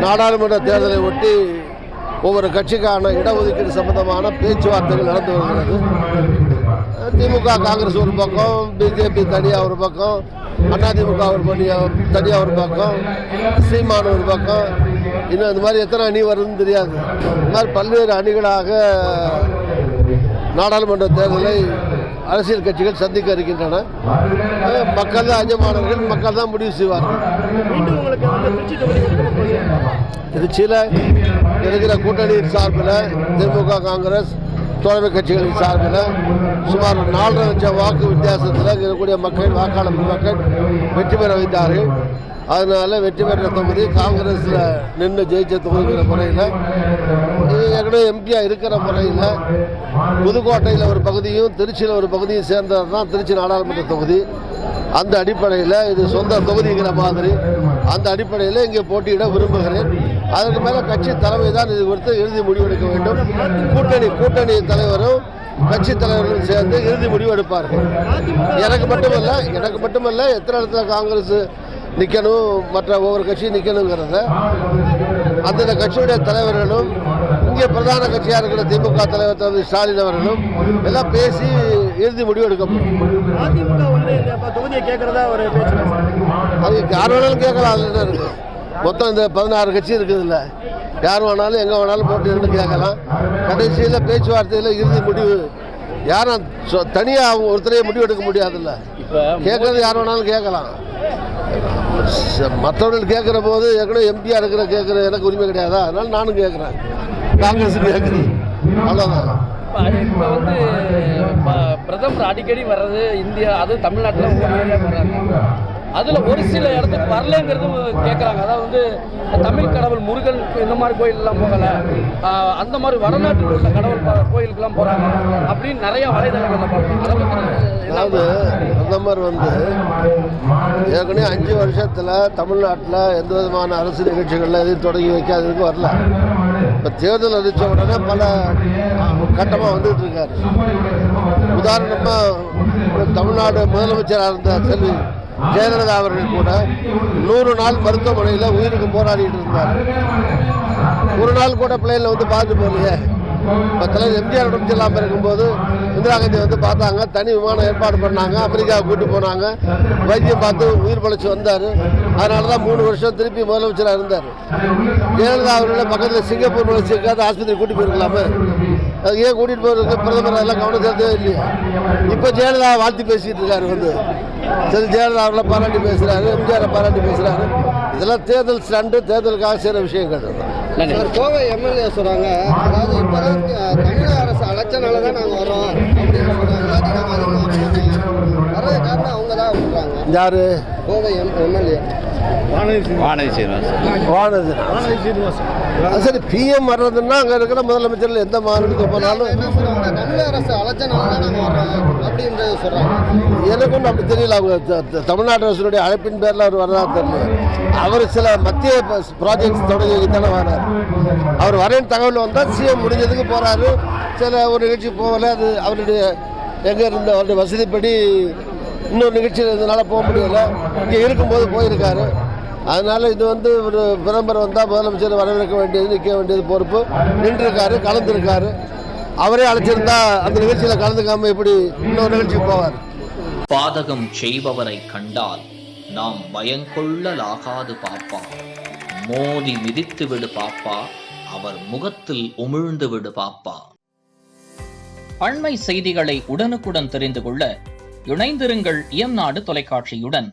நாடாளுமன்ற தேர்தலை ஒட்டி ஒவ்வொரு கட்சிக்கான இடஒதுக்கீடு சம்பந்தமான பேச்சுவார்த்தைகள் நடந்து வருகிறது. திமுக காங்கிரஸ் ஒரு பக்கம், பிஜேபி தனியாக ஒரு பக்கம், அதிமுக ஒரு தனியாக ஒரு பக்கம், சீமான் ஒரு பக்கம், இன்னும் இந்த மாதிரி எத்தனை அணி வருதுன்னு தெரியாது. இந்த மாதிரி பல்வேறு அணிகளாக நாடாளுமன்ற தேர்தலை அரசியல் கட்சிகள் சந்திக்க இருக்கின்றன. மக்கள் தான் எஜமானர்கள், மக்கள் தான் முடிவு செய்வார்கள். திருச்சியில் இருக்கிற கூட்டணியின் சார்பில் திமுக காங்கிரஸ் தோழமை கட்சிகளின் சார்பில் சுமார் 4.5 லட்சம் வாக்கு வித்தியாசத்தில் இருக்கக்கூடிய மக்கள், வாக்காளர் மக்கள் வெற்றி பெற வைத்தார்கள். அதனால வெற்றி பெற்ற தொகுதி காங்கிரஸில் நின்று ஜெயிச்ச தொகுதிங்கிற முறையில், ஏற்கனவே எம்பியாக இருக்கிற முறையில் புதுக்கோட்டையில் ஒரு பகுதியும் திருச்சியில் ஒரு பகுதியும் சேர்ந்தது தான் திருச்சி நாடாளுமன்ற தொகுதி. அந்த அடிப்படையில் இது சொந்த தொகுதிங்கிற மாதிரி அந்த அடிப்படையில் இங்கே போட்டியிட விரும்புகிறேன். அதற்கு மேலே கட்சி தலைமை தான் இது குறித்து இறுதி முடிவெடுக்க வேண்டும். கூட்டணி தலைவரும் கட்சி தலைவர்களும் சேர்ந்து இறுதி முடிவு எடுப்பார்கள். எனக்கு மட்டுமல்ல எத்தனை இடத்துல காங்கிரஸ் நிற்கணும், மற்ற ஒவ்வொரு கட்சியும் நிற்கணுங்கிறத அந்தந்த கட்சியுடைய தலைவர்களும், இங்கே பிரதான கட்சியாக இருக்கிற திமுக தலைவர் திரு ஸ்டாலின் அவர்களும் எல்லாம் பேசி இறுதி முடிவு எடுக்கப்படும். அது யார் வேணாலும் கேட்கலாம். அதில் என்ன இருக்குது, மொத்தம் இந்த 16 கட்சி இருக்குது. இல்லை, யார் வேணாலும் எங்கே வேணாலும் போட்டு இருந்து கேட்கலாம். கடைசியில் பேச்சுவார்த்தையில் இறுதி முடிவு யாரும் தனியாக ஒருத்தரையே முடிவு எடுக்க முடியாதுல்ல. கேட்கறது யார் வேணாலும் கேட்கலாம். மற்றவர்கள் கேட்குற போது ஏற்கனவே எம்பியாக கேட்குற எனக்கு உரிமை கிடையாதா? அதனால நானும் கேட்குறேன், காங்கிரஸ் கேட்குது, அவ்வளோதான். இப்போ பிரதமர் அடிக்கடி வர்றது இந்தியா, அது தமிழ்நாட்டில் வர்றாங்க. அதில் ஒரு சில இடத்துக்கு வரலங்கிறதும் கேட்குறாங்க. அதாவது தமிழ் கடவுள் முருகன் இந்த மாதிரி கோயிலெலாம் போகலை, அந்த மாதிரி வடநாட்டில் உள்ள கடவுள் கோயிலுக்கெல்லாம் போகிறாங்க அப்படின்னு நிறைய வலைதளங்களில் பார்க்குறாங்க. அதாவது பிரதமர் ஏற்கனவே 5 வருஷத்தில் தமிழ்நாட்டில் எந்த விதமான அரசு நிகழ்ச்சிகளில் எதுவும் தொடங்கி வைக்காததுக்கு வரல. இப்போ தேர்தல் அறிவித்த உடனே பல கட்டமாக வந்துட்டு இருக்காரு. உதாரணமாக தமிழ்நாடு முதலமைச்சராக இருந்த செல்வி ஜெயலலிதா அவர்கள் கூட 100 நாள் மருத்துவமனையில் உயிருக்கு போராடிட்டு இருந்தார். ஒரு நாள் கூட பிள்ளைகளை பார்த்துட்டு போகலையே. இப்போ தலைவர் எம்ஜிஆர் உடம்பு இல்லாமல் இருக்கும்போது இந்திரா காந்தி பார்த்தாங்க, தனி விமானம் ஏற்பாடு பண்ணாங்க, அமெரிக்காவை கூட்டு போனாங்க, வைத்தியம் பார்த்து உயிர் பழச்சி வந்தார். அதனால தான் 3 வருஷம் திருப்பி முதலமைச்சராக இருந்தார். ஜெயலலிதா அவர்களை பக்கத்தில் சிங்கப்பூர் வளர்ச்சிக்காத ஆஸ்பத்திரி கூட்டிட்டு போயிருக்கலாமே, அது ஏன் கூட்டிகிட்டு போகிறதுக்கு பிரதமர் அதெல்லாம் கவனம் செலுத்தவே இல்லையா? இப்போ ஜெயலலிதா வாழ்த்தி பேசிகிட்டு இருக்காரு. சரி, ஜெயலலிதா அவர்களை பாராட்டி பேசுகிறாரு, எம்ஜிஆரை பாராட்டி பேசுகிறாரு. இதெல்லாம் தேர்தல் ஸ்டண்டு, தேர்தலுக்காக செய்கிற விஷயங்கள். கோவை எம்எல்ஏ சொல்கிறாங்க, அதாவது இப்போதான் தமிழக அரசு அழைச்சனால தான் நாங்கள் வரோம் அப்படின்னு சொல்கிறாங்க. காரணம் அவங்க தான் சொல்கிறாங்க. யாரு? கோவை எம்எல்ஏ வானதி சீனிவாசன். சரி, பிஎம் வர்றதுன்னா அங்கே இருக்கிற முதலமைச்சர்கள் எந்த மாநிலத்துக்கு போனாலும் தமிழக அரசு அழைச்சனால தான் நாங்கள் வரோம் அப்படின்றது சொல்கிறாங்க. எனக்கு ஒன்றும் அப்படி தெரியல. அவங்க தமிழ்நாடு அரசுடைய அழைப்பின் பேரில் அவர் வர்றதா தெரியல. அவர் சில மத்திய ப்ராஜெக்ட்ஸ் தொடங்கி தானே வர்றாரு. அவர் வரேன்னு தகவல் வந்தால் சிஎம் முடிஞ்சதுக்கு போகிறாரு. சில ஒரு நிகழ்ச்சி போகலை, அது அவருடைய எங்கே இருந்த அவருடைய வசதிப்படி இன்னொரு நிகழ்ச்சியில் இருந்ததுனால போக முடியலை. இங்கே இருக்கும்போது போயிருக்காரு. அதனால் இது ஒரு பிரதமர் வந்தால் முதலமைச்சர் வரவேற்க வேண்டியது, நிற்க வேண்டியது பொறுப்பு. நின்றுருக்காரு, கலந்துருக்காரு. அவரே அழைச்சிருந்தா அந்த நிகழ்ச்சியில் கலந்துக்காமல் எப்படி இன்னொரு நிகழ்ச்சிக்கு போவார்? பாதகம் செய்பவரை கண்டால் நாம் பயங்கொள்ளலாகாது பாப்பா, மோதி மிதித்து விடு பாப்பா, அவர் முகத்தில் உமிழ்ந்து விடு பாப்பா. அண்மை செய்திகளை உடனுக்குடன் தெரிந்து கொள்ள இணைந்திருங்கள் இயம்நாடு தொலைக்காட்சியுடன்.